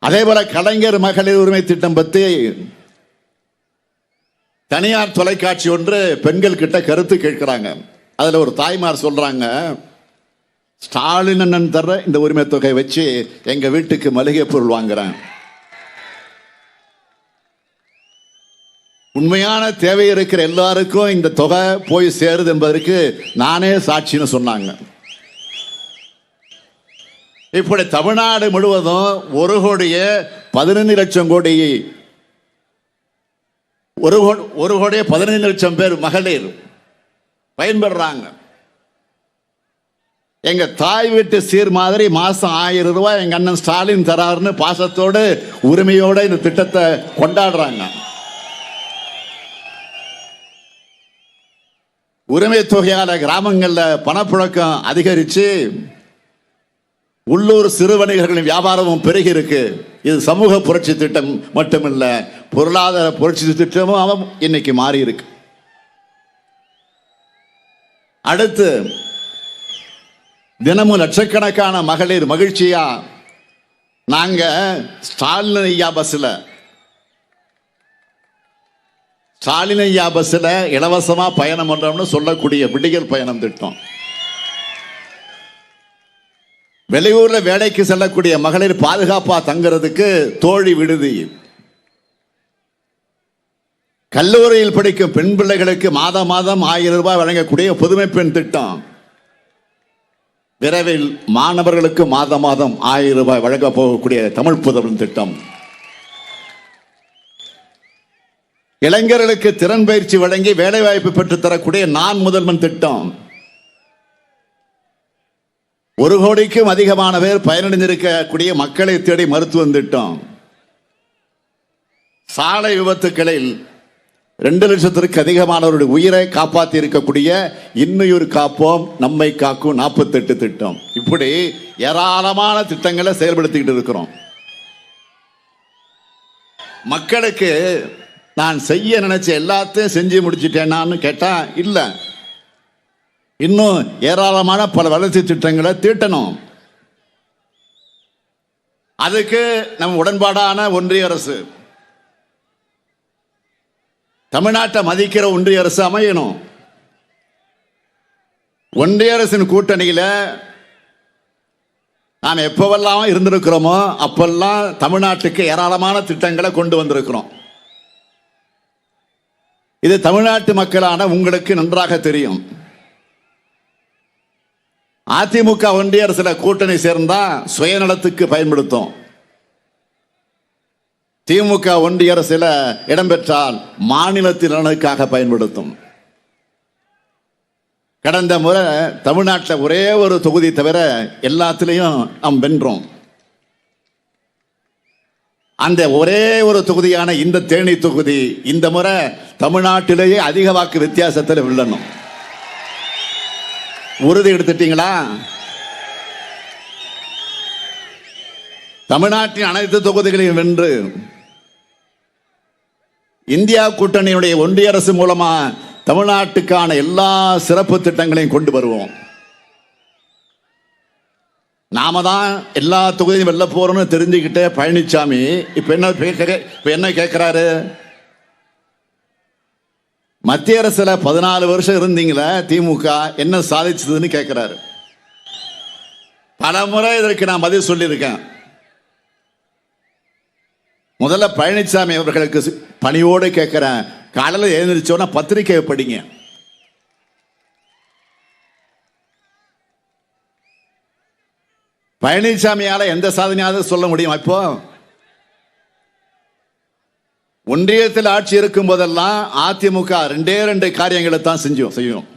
அதே போல கலைஞர் மகளிர் உரிமை திட்டம் பற்றி தனியார் தொலைக்காட்சி ஒன்று பெண்கள் கிட்ட கருத்து கேட்கிறாங்க. அதுல ஒரு தாய்மார் சொல்றாங்க, ஸ்டாலின் அண்ணன் தர்ற இந்த உரிமை தொகை வச்சு எங்க வீட்டுக்கு மளிகை பொருள் வாங்குறேன், உண்மையான தேவை இருக்கிற எல்லாருக்கும் இந்த தொகை போய் சேருது என்பதற்கு நானே சாட்சின்னு சொன்னாங்க. இப்படி தமிழ்நாடு முழுவதும் 1,15,00,000 பேர் மகளிர் பயன்படுறாங்க. எங்க தாய் வீட்டு சீர் மாதிரி மாசம் 1000 ரூபாய் எங்க அண்ணன் ஸ்டாலின் தராருன்னு பாசத்தோடு உரிமையோட இந்த திட்டத்தை கொண்டாடுறாங்க. உரிமை தொகையால கிராமங்கள்ல பணப்புழக்கம் அதிகரிச்சு உள்ளூர் சிறு வணிகர்களின் வியாபாரமும் பெருகி இருக்கு. இது சமூக புரட்சி திட்டம் மட்டுமில்ல, பொருளாதார புரட்சி திட்டமும் இன்னைக்கு மாறி இருக்கு. அடுத்து தினமும் லட்சக்கணக்கான மகளிர் மகிழ்ச்சியா நாங்க ஸ்டாலின் ஐயா பஸ்ல இலவசமா பயணம் பண்றோம்னு சொல்லக்கூடிய விடியல் பயணம் திட்டம். வெளியூர்ல வேலைக்கு செல்லக்கூடிய மகளிர் பாதுகாப்பா தங்குறதுக்கு தோழி விடுதி, கல்லூரியில் படிக்கும் பெண் பிள்ளைகளுக்கு மாதம் 1000 ரூபாய் வழங்கக்கூடிய புதுமை பெண் திட்டம், விரைவில் மாணவர்களுக்கு மாதம் 1000 ரூபாய் வழங்க போகக்கூடிய தமிழ் புதல்வன் திட்டம், இளைஞர்களுக்கு திறன் பயிற்சி வழங்கி வேலைவாய்ப்பு பெற்றுத் தரக்கூடிய நான் முதல்வன் திட்டம், 1 கோடிக்கும் அதிகமான பேர் பயனடைந்திருக்கக்கூடிய மக்களை தேடி மருத்துவம் திட்டம், சாலை விபத்துக்களில் 2 லட்சத்திற்கு அதிகமானவருடைய உயிரை காப்பாற்றி இருக்கக்கூடிய இன்னுயிர் காப்போம் நம்மை காக்கும் 48 திட்டம். இப்படி ஏராளமான திட்டங்களை செயல்படுத்திக்கிட்டு இருக்கிறோம். மக்களுக்கு நான் செய்ய நினைச்ச எல்லாத்தையும் செஞ்சு முடிச்சிட்டேனான்னு கேட்டா இல்ல, இன்னும் ஏராளமான பல வளர்ச்சி திட்டங்களை தீட்டணும். அதுக்கு நம்ம உடன்பாடான ஒன்றிய அரசு, தமிழ்நாட்டை மதிக்கிற ஒன்றிய அரசு அமையணும். ஒன்றிய அரசின் கூட்டணியில நாம் எப்பவெல்லாம் இருந்திருக்கிறோமோ அப்பெல்லாம் தமிழ்நாட்டுக்கு ஏராளமான திட்டங்களை கொண்டு வந்திருக்கிறோம். இது தமிழ்நாட்டு மக்களான உங்களுக்கு நன்றாக தெரியும். அதிமுக ஒன்றிய அரசுல கூட்டணி சேர்ந்தா சுயநலத்துக்கு பயன்படுத்தும், திமுக ஒன்றிய அரசில் இடம்பெற்றால் மாநிலத்தின் நலனுக்காக பயன்படுத்தும். கடந்த முறை தமிழ்நாட்டில் ஒரே ஒரு தொகுதி தவிர எல்லாத்திலையும் நாம் வென்றோம். அந்த ஒரே ஒரு தொகுதியான இந்த தேனி தொகுதி இந்த முறை தமிழ்நாட்டிலேயே அதிக வாக்கு வித்தியாசத்தில் வெல்லணும். உறுதி எடுத்துட்டீங்களா? தமிழ்நாட்டின் அனைத்து தொகுதிகளையும் வென்று இந்தியா கூட்டணியுடைய ஒன்றிய அரசு மூலமா தமிழ்நாட்டுக்கான எல்லா சிறப்பு திட்டங்களையும் கொண்டு வருவோம். நாம தான் எல்லா தொகுதியும் வெல்ல போறோம்னு தெரிஞ்சுக்கிட்டே பழனிசாமி இப்ப என்ன கேட்கிறாரு? மத்திய அரசுல 14 வருஷம் இருந்தீங்களா திமுக, என்ன சாதிச்சதுன்னு கேட்கிறாரு. பல முறை இதற்கு நான் பதில் சொல்லியிருக்கேன். முதல்ல பழனிசாமி அவர்களுக்கு பணியோடு கேட்கிறேன், காலையில் எழுந்திரிச்சோன்னா பத்திரிகையை படிங்க. பழனிசாமியால எந்த சாதனையாவது சொல்ல முடியும்? இப்போ ஒன்றியத்தில் ஆட்சி இருக்கும் போதெல்லாம் அதிமுக 2 காரியங்களை தான் செய்யும்.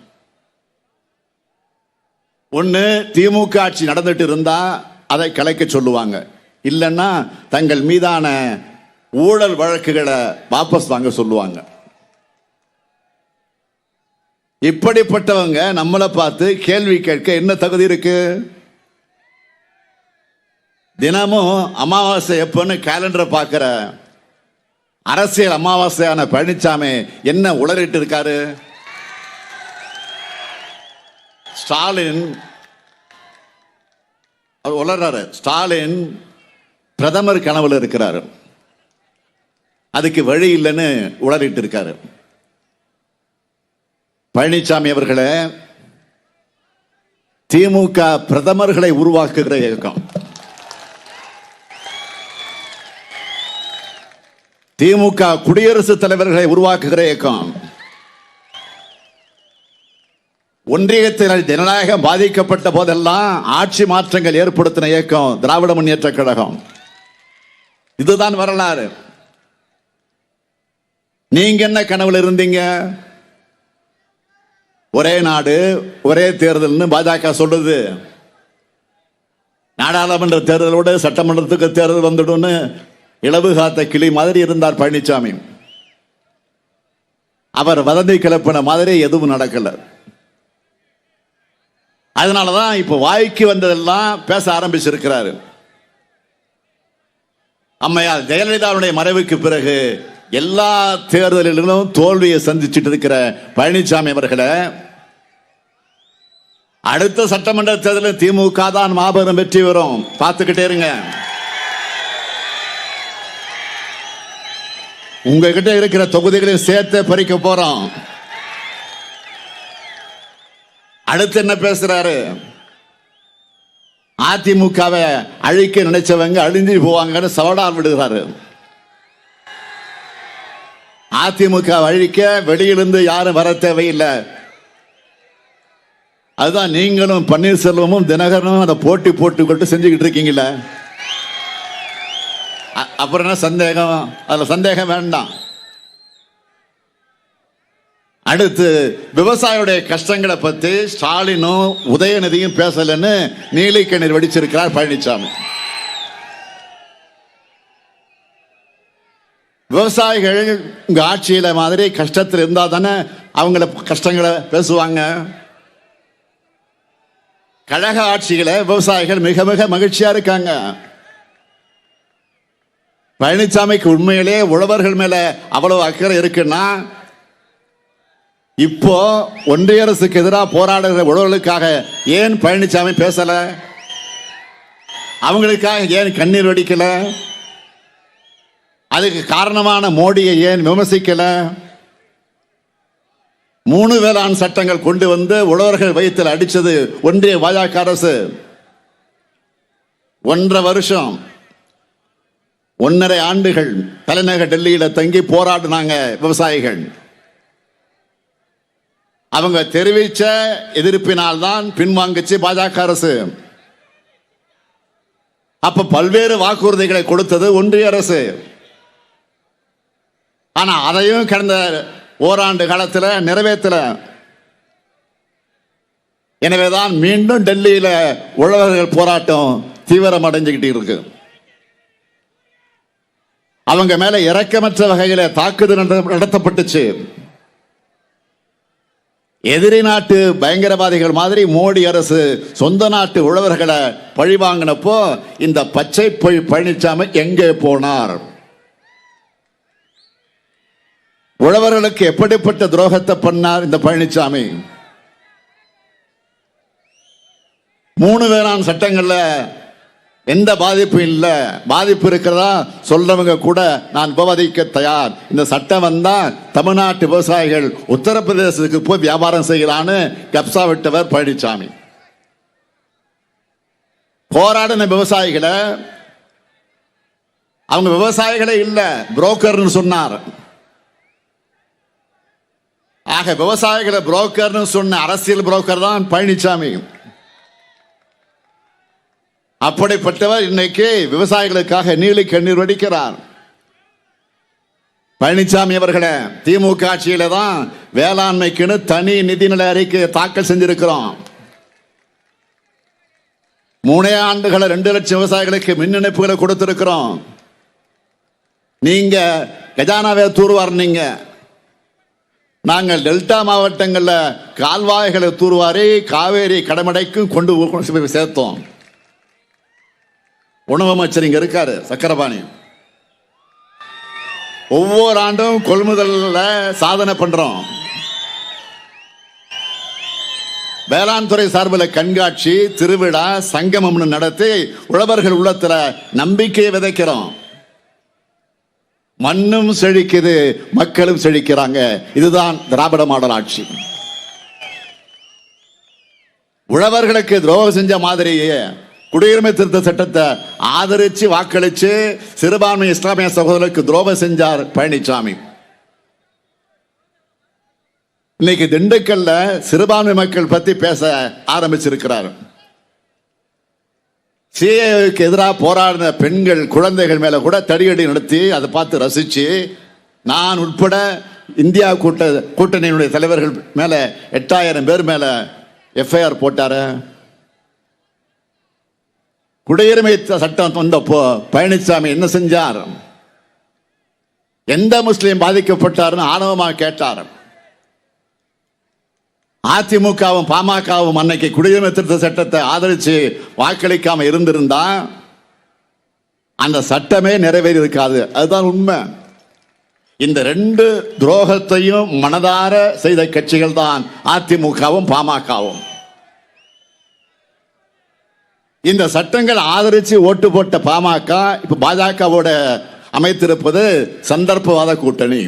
ஒன்னு, திமுக ஆட்சி நடந்துட்டு இருந்தா அதை கலைக்க சொல்லுவாங்க, இல்லைன்னா தங்கள் மீதான ஊழல் வழக்குகளை வாபஸ் வாங்க சொல்லுவாங்க. இப்படிப்பட்டவங்க நம்மளை பார்த்து கேள்வி கேட்க என்ன தகுதி இருக்கு? தினமும் அமாவாசை எப்பன்னு கேலண்டரை பார்க்கிற அரசியல் அமாவாசையான பழனிசாமி என்ன உளறிட்டு இருக்காரு? ஸ்டாலின் உளறாரு. ஸ்டாலின் பிரதமர் கனவுல இருக்கிறாரு. அதுக்கு வழி இல்லைன்னு உளறிட்டு இருக்காரு. பழனிசாமி அவர்களே, திமுக பிரதமர்களை உருவாக்குகிற இயக்கம், திமுக குடியரசுத் தலைவர்களை உருவாக்குகிற இயக்கம், ஒன்றியத்தில் ஜனநாயகம் பாதிக்கப்பட்ட போதெல்லாம் ஆட்சி மாற்றங்கள் ஏற்படுத்தின இயக்கம் திராவிட முன்னேற்ற கழகம். இதுதான் வரலாறு. நீங்க என்ன கனவுல இருந்தீங்க? ஒரே நாடு ஒரே தேர்தல்னு பாஜக சொல்லுது. நாடாளுமன்ற தேர்தலோடு சட்டமன்றத்துக்கு தேர்தல் வந்துடும் இளவு காத்த கிளி மாதிரி இருந்தார் பழனிசாமி. அவர் வதந்தி கிளப்பின மாதிரி எதுவும் நடக்கல. அதனாலதான் இப்ப வாய்க்கு வந்ததெல்லாம் பேச ஆரம்பிச்சிருக்கிறாரு. அம்மையார் ஜெயலலிதாவுடைய மறைவுக்கு பிறகு எல்லா தேர்தலிலும் தோல்வியை சந்திச்சுட்டு இருக்கிற பழனிசாமி அவர்களை அடுத்த சட்டமன்ற தேர்தலில் திமுக தான் மாபெரும் வெற்றி வரும், பார்த்துக்கிட்டே இருங்க. உங்ககிட்ட இருக்கிற தொகுதிகளையும் சேர்த்து பறிக்க போறோம். அடுத்து என்ன பேசுறாரு? அதிமுகவை அழிக்க நினைச்சவங்க அழிஞ்சு போவாங்கன்னு சவடால் விடுகிறாரு. அதிமுக அழிக்க வெளியிலிருந்து யாரும் வர தேவையில்லை. அதுதான் நீங்களும் பன்னீர்செல்வமும் தினகரனும் அதை போட்டி போட்டுக்கிட்டு செஞ்சுக்கிட்டு இருக்கீங்கள. அப்புறம் என்ன சந்தேகம்? அதுல சந்தேகம் வேண்டாம். அடுத்து விவசாயியுடைய கஷ்டங்களை பத்தி ஸ்டாலினும் உதயநிதியும் பேசலன்னு நீலிக்கண்ணீர் வெடிச்சிருக்கிறார் பழனிசாமி. விவசாயிகள் உங்க ஆட்சியில மாதிரி கஷ்டத்தில் இருந்தா தானே அவங்கள கஷ்டங்களை பேசுவாங்க. கழக ஆட்சியில விவசாயிகள் மிக மிக மகிழ்ச்சியா இருக்காங்க. பழனிசாமிக்கு உண்மையிலே உழவர்கள் மேல அவ்வளவு அக்கறை இருக்குன்னா இப்போ ஒன்றிய அரசுக்கு எதிராக போராடுகிற உழவர்களுக்காக ஏன் பழனிசாமி பேசல? அவங்களுக்காக ஏன் கண்ணீர் வடிக்கல? அதுக்கு காரணமான மோடியை ஏன் விமர்சிக்கல? 3 வேளாண் சட்டங்கள் கொண்டு வந்து உழவர்கள் வயிற்றில் அடிச்சது ஒன்றிய பாஜக அரசு. 1.5 வருஷம் 1.5 ஆண்டுகள் தலைநகர் டெல்லியில தங்கி போராடினாங்க விவசாயிகள். அவங்க தெரிவிச்ச எதிர்ப்பினால் தான் பின்வாங்கிச்சு பாஜக அரசு. அப்ப பல்வேறு வாக்குறுதிகளை கொடுத்தது ஒன்றிய அரசு. ஆனா அதையும் கடந்த ஓராண்டு காலத்தில் நிறைவேற்றல. எனவேதான் மீண்டும் டெல்லியில உழவர்கள் போராட்டம் தீவிரம் அடைஞ்சுக்கிட்டு இருக்கு. அவங்க மேல இரக்கமற்ற வகையில தாக்குதல் நடத்தப்பட்டுச்சு. எதிரி நாட்டு பயங்கரவாதிகள் மாதிரி மோடி அரசு சொந்த நாட்டு உழவர்களை பழிவாங்கினப்போ இந்த பச்சை பொய் பழனிசாமி எங்கே போனார்? உழவர்களுக்கு எப்படிப்பட்ட துரோகத்தை பண்ணார் இந்த பழனிசாமி? 3 வேளாண் சட்டங்கள்ல எந்த பாதிப்பும் இல்லை. பாதிப்பு இருக்கிறதா சொல்றவங்க கூட நான் விவாதிக்க தயார். இந்த சட்டம் வந்தா தமிழ்நாட்டு விவசாயிகள் உத்தரப்பிரதேசத்துக்கு போய் வியாபாரம் செய்யலான்னு கப்சா விட்டவர் பழனிசாமி. போராடின விவசாயிகளை அவங்க விவசாயிகளே இல்ல, புரோக்கர்னு சொன்னார். ஆக விவசாயிகளை புரோக்கர்னு சொன்ன அரசியல் புரோக்கர் தான் பழனிசாமி. அப்படிப்பட்டவர் இன்னைக்கு விவசாயிகளுக்காக நீலி கண்ணீர் வடிக்கிறார். பழனிசாமி அவர்களே, திமுக ஆட்சியில தான் வேளாண்மைக்குன்னு தனி நிதிநிலை அறிக்கை தாக்கல் செஞ்சிருக்கிறோம். 3 ஆண்டுகளை 2 லட்சம் விவசாயிகளுக்கு மின் இணைப்புகளை கொடுத்திருக்கிறோம். நீங்க கஜானாவை தூர்வாரினீங்க. நாங்கள் டெல்டா மாவட்டங்களில் கால்வாய்களை தூர்வாரி காவேரி கடமடைக்கும் கொண்டு சேர்த்தோம். உணவு அமைச்சர் இங்க இருக்காரு சக்கரபாணி. ஒவ்வொரு ஆண்டும் கொள்முதல்ல சாதனை பண்றோம். வேளாண் துறை சார்பில் கண்காட்சி, திருவிழா, சங்கமம் நடத்தி உழவர்கள் உள்ளத்துல நம்பிக்கையை விதைக்கிறோம். மண்ணும் செழிக்குது, மக்களும் செழிக்கிறாங்க. இதுதான் திராவிட மாடல் ஆட்சி. உழவர்களுக்கு துரோகம் செஞ்ச மாதிரியே குடியுரிமை திருத்த சட்டத்தை ஆதரிச்சு வாக்களிச்சு சிறுபான்மை இஸ்லாமிய சகோதரருக்கு துரோகம் செஞ்சார் பழனிசாமி. இன்னைக்கு திண்டுக்கல்ல சிறுபான்மை மக்கள் பத்தி பேச ஆரம்பிச்சிருக்கிறார். சிஏக்கு எதிராக போராடின பெண்கள், குழந்தைகள் மேல கூட தடியடி நடத்தி அதை பார்த்து ரசிச்சு, நான் உட்பட இந்தியா கூட்டணியினுடைய தலைவர்கள் மேல 8000 பேர் மேல எஃப்ஐஆர் போட்டார. குடியுரிமை சட்டம் வந்தப்போ பழனிசாமி என்ன செஞ்சார்? எந்த முஸ்லீம் பாதிக்கப்பட்டாருன்னு ஆணவமா கேட்டார். அதிமுகவும் பாமகவும் அன்னைக்கு குடியுரிமை திருத்த சட்டத்தை ஆதரிச்சு வாக்களிக்காம இருந்திருந்தா அந்த சட்டமே நிறைவேறி இருக்காது. அதுதான் உண்மை. இந்த 2 துரோகத்தையும் மனதார செய்த கட்சிகள் தான் அதிமுகவும் பாமகவும். இந்த சட்டங்கள் ஆதரிச்சு ஓட்டு போட்ட பாமக இப்ப பாஜகவோட அமைத்திருப்பது சந்தர்ப்பவாத கூட்டணி.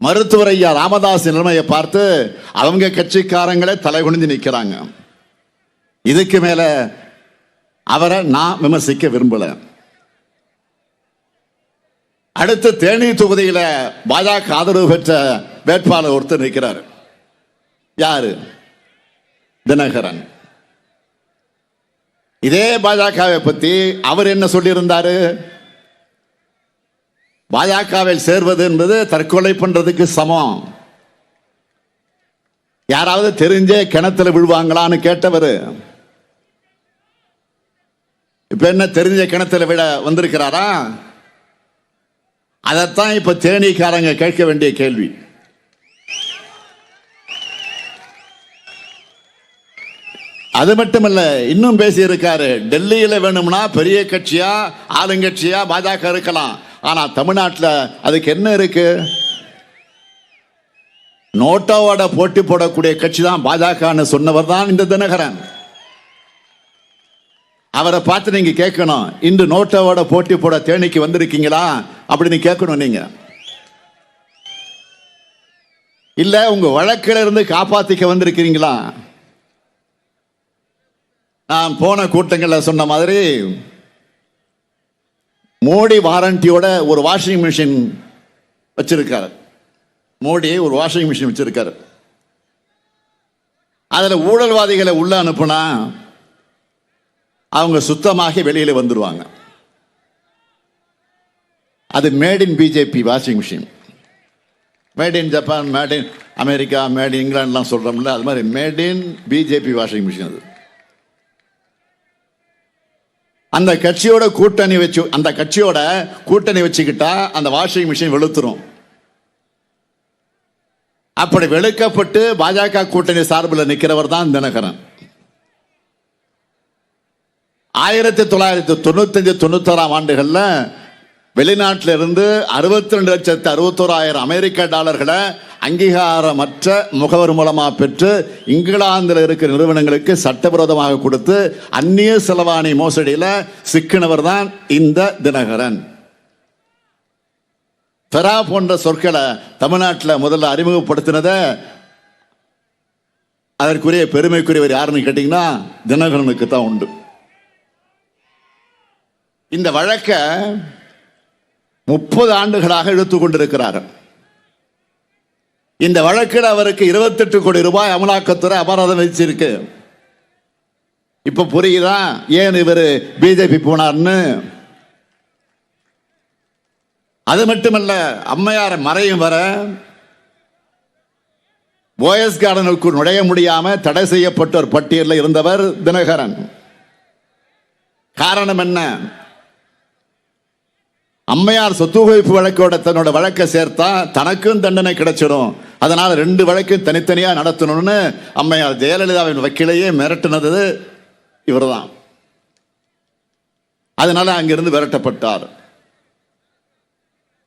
மருத்துவர் ஐயா ராமதாஸ் நிலைமையை பார்த்து அவங்க கட்சிக்காரங்களே தலைகுனிஞ்சு நிற்கிறாங்க. இதுக்கு மேல அவரை நான் விமர்சிக்க விரும்பல. அடுத்து தேனி தொகுதியில பாஜக ஆதரவு பெற்ற வேட்பாளர் ஒருத்தர் நிற்கிறார். யாரு? தினகரன். இதே பாஜகவை பத்தி அவர் என்ன சொல்லியிருந்தாரு? பாஜகவில் சேர்வது என்பது தற்கொலை பண்றதுக்கு சமம். யாராவது தெரிஞ்சே கிணத்துல விழுவாங்களான்னு கேட்டவர் இப்ப என்ன தெரிஞ்ச கிணத்துல விட வந்திருக்கிறாரா? அதைத்தான் இப்ப தேனிக்காரங்க கேட்க வேண்டிய கேள்வி. அது மட்டுமல்ல, இன்னும் பேசி இருக்காரு. டெல்லியில வேணும்னா பெரிய கட்சியா ஆளுங்கட்சியா பாஜக இருக்கலாம், ஆனா தமிழ்நாட்டில் அதுக்கு என்ன இருக்கு? நோட்டாவோட போட்டி போடக்கூடிய கட்சி தான் பாஜக சொன்னவர் தான் இந்த தினகரன். அவரை பார்த்து நீங்க கேட்கணும், இன்று நோட்டாவோட போட்டி போட தேனிக்கு வந்திருக்கீங்களா அப்படின்னு கேட்கணும். நீங்க இல்ல உங்க வழக்கில இருந்து காப்பாத்திக்க வந்திருக்கிறீங்களா? நான் போன கூட்டங்களில் சொன்ன மாதிரி மோடி வாரண்டியோட ஒரு வாஷிங் மிஷின் வச்சிருக்காரு. மோடி ஒரு வாஷிங் மிஷின் வச்சிருக்காரு. அதுல ஊழல்வாதிகளை உள்ள அனுப்புனா அவங்க சுத்தமாகி வெளியில வந்துருவாங்க. அது made in BJP washing machine. Made in Japan, made in America, made in இங்கிலாந்துலாம் சொல்றோம்ல, அது மாதிரி made in BJP washing machine. அது அந்த கட்சியோட கூட்டணி வச்சுக்கிட்டா அந்த வாஷிங் மிஷின் வெளுத்துரும். அப்படி வெளுக்கப்பட்டு பாஜக கூட்டணி சார்பில் நிற்கிறவர் தான் தினகரன். 1995-96 ஆண்டுகள்ல வெளிநாட்டில இருந்து 62,61,000 அமெரிக்க டாலர்களை அங்கீகாரமற்ற முகவர் மூலமா பெற்று இங்கிலாந்தில் இருக்கிற நிறுவனங்களுக்கு சட்டவிரோதமாக கொடுத்து அந்நிய செலவாணி மோசடியில சிக்கினவர் தான் இந்த தினகரன். பெரா போன்ற சொற்களை தமிழ்நாட்டில் முதல்ல அறிமுகப்படுத்தினத அதற்குரிய பெருமைக்குரியவர் யாருன்னு கேட்டீங்கன்னா தினகரனுக்கு தான் உண்டு. இந்த வழக்க 30 ஆண்டுகளாக இழுத்துக் கொண்டிருக்கிறார். இந்த வழக்கில் அவருக்கு 28 கோடி ரூபாய் அமலாக்கத்துறை அபராதம் விதிச்சிருக்கு. இப்ப புரியுதா ஏன் இவர் பிஜேபி போனார்னு? அது மட்டுமல்ல, அம்மையார் மறையும் வர போயஸ் கார்டனுக்கு நுழைய முடியாம தடை செய்யப்பட்ட ஒரு பட்டியலில் இருந்தவர் தினகரன். காரணம் என்ன? அம்மையார் சொத்து குவிப்பு வழக்கோட தன்னோட வழக்கை சேர்த்தா தனக்கும் தண்டனை கிடைச்சிடும், அதனால 2 வழக்கும் தனித்தனியா நடத்தணும்னு அம்மையார் ஜெயலலிதாவின் வக்கீலையே மிரட்டினது இவர்தான். அதனால அங்கிருந்து விரட்டப்பட்டார்.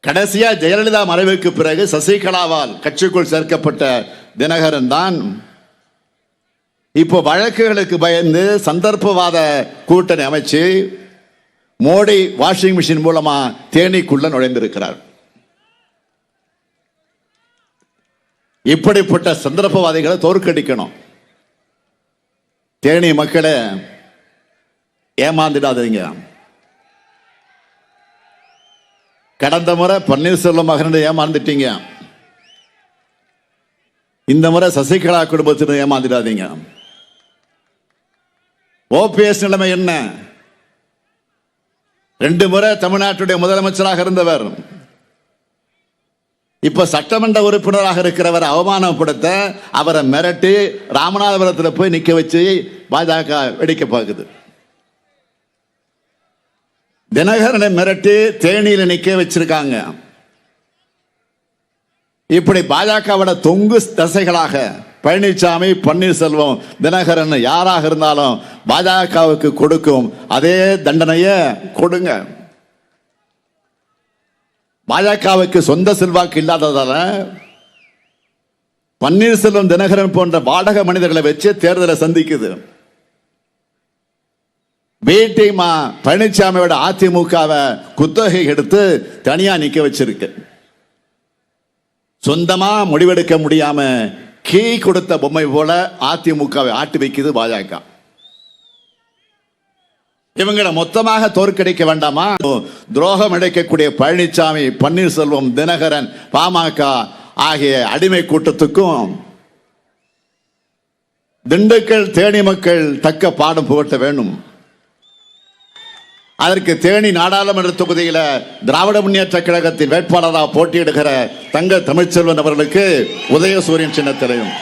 கடைசியா ஜெயலலிதா மறைவுக்கு பிறகு சசிகலாவால் கட்சிக்குள் சேர்க்கப்பட்ட தினகரன் தான் இப்போ வழக்குகளுக்கு பயந்து சந்தர்ப்பவாத கூட்டணி அமைச்சு மோடி வாஷிங் மிஷின் மூலமா தேனிக்குள்ள நுழைந்திருக்கிறார். இப்படிப்பட்ட சந்தர்ப்பவாதிகளை தோற்கடிக்கணும். தேனி மக்களை ஏமாந்துடாதீங்க. கடந்த முறை பன்னீர்செல்வம் மகன் ஏமாந்துட்டீங்க. இந்த முறை சசிகலா குடும்பத்தினர் ஏமாந்துடாதீங்க. ஓபிஎஸ் நிலைமை என்ன? 2 முறை தமிழ்நாட்டுடைய முதலமைச்சராக இருந்தவர், இப்ப சட்டமன்ற உறுப்பினராக இருக்கிறவர் அவமானப்படுத்த அவரை மிரட்டி ராமநாதபுரத்தில் போய் நிக்க வச்சு பாஜக வெடிக்க பார்க்குது. தினகரனை மிரட்டி தேனியில நிக்க வச்சிருக்காங்க. இப்படி பாஜகவோட தொங்கு தசைகளாக பழனிசாமி, பன்னீர்செல்வம், தினகரன் யாராக இருந்தாலும் பாஜகவுக்கு கொடுக்கும் அதே தண்டனைய கொடுங்க. பாஜகவுக்கு சொந்த செல்வாக்கு இல்லாததால பன்னீர்செல்வம், தினகரன் போன்ற வாடகை மனிதர்களை வச்சு தேர்தலை சந்திக்குது. பிடிமா பழனிசாமியோட அதிமுகவை குத்தகை எடுத்து தனியா நிக்க வச்சிருக்கு. சொந்தமா முடிவெடுக்க முடியாம கீ கொடுத்த பொம்மை போல அதிமுகவை ஆட்டி வைக்குது பாஜக. இவங்களை மொத்தமாக தோற்கடிக்க வேண்டாமா? துரோகம் இழைக்கக்கூடிய பழனிசாமி, பன்னீர்செல்வம், தினகரன், பாமக ஆகிய அடிமை கூட்டத்துக்கும் திண்டுக்கல் தேனி மக்கள் தக்க பாடம் புகட்ட வேண்டும். அதற்கு தேனி நாடாளுமன்ற தொகுதியில் திராவிட முன்னேற்ற கழகத்தின் வேட்பாளராக போட்டியிடுகிற தங்க தமிழ்ச்செல்வன் அவர்களுக்கு உதயசூரியன் சின்னத்திலையும்,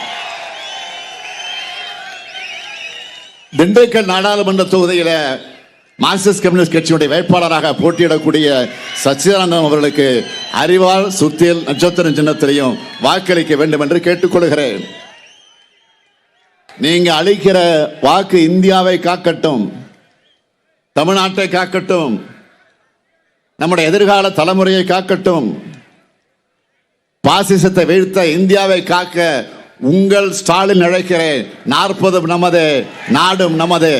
திண்டுக்கல் நாடாளுமன்ற தொகுதியில் மார்க்சிஸ்ட் கம்யூனிஸ்ட் கட்சியுடைய வேட்பாளராக போட்டியிடக்கூடிய சச்சிதானந்தம் அவர்களுக்கு அறிவால் சுத்தியல் நட்சத்திரம் சின்னத்திலையும் வாக்களிக்க வேண்டும் என்று கேட்டுக்கொள்கிறேன். நீங்க அளிக்கிற வாக்கு இந்தியாவை காக்கட்டும், தமிழ்நாட்டை காக்கட்டும், நம்முடைய எதிர்கால தலைமுறையை காக்கட்டும். பாசிசத்தை வீழ்த்த இந்தியாவை காக்க உங்கள் ஸ்டாலின் அழைக்கிறேன். 40 நமது, நாடும் நமது.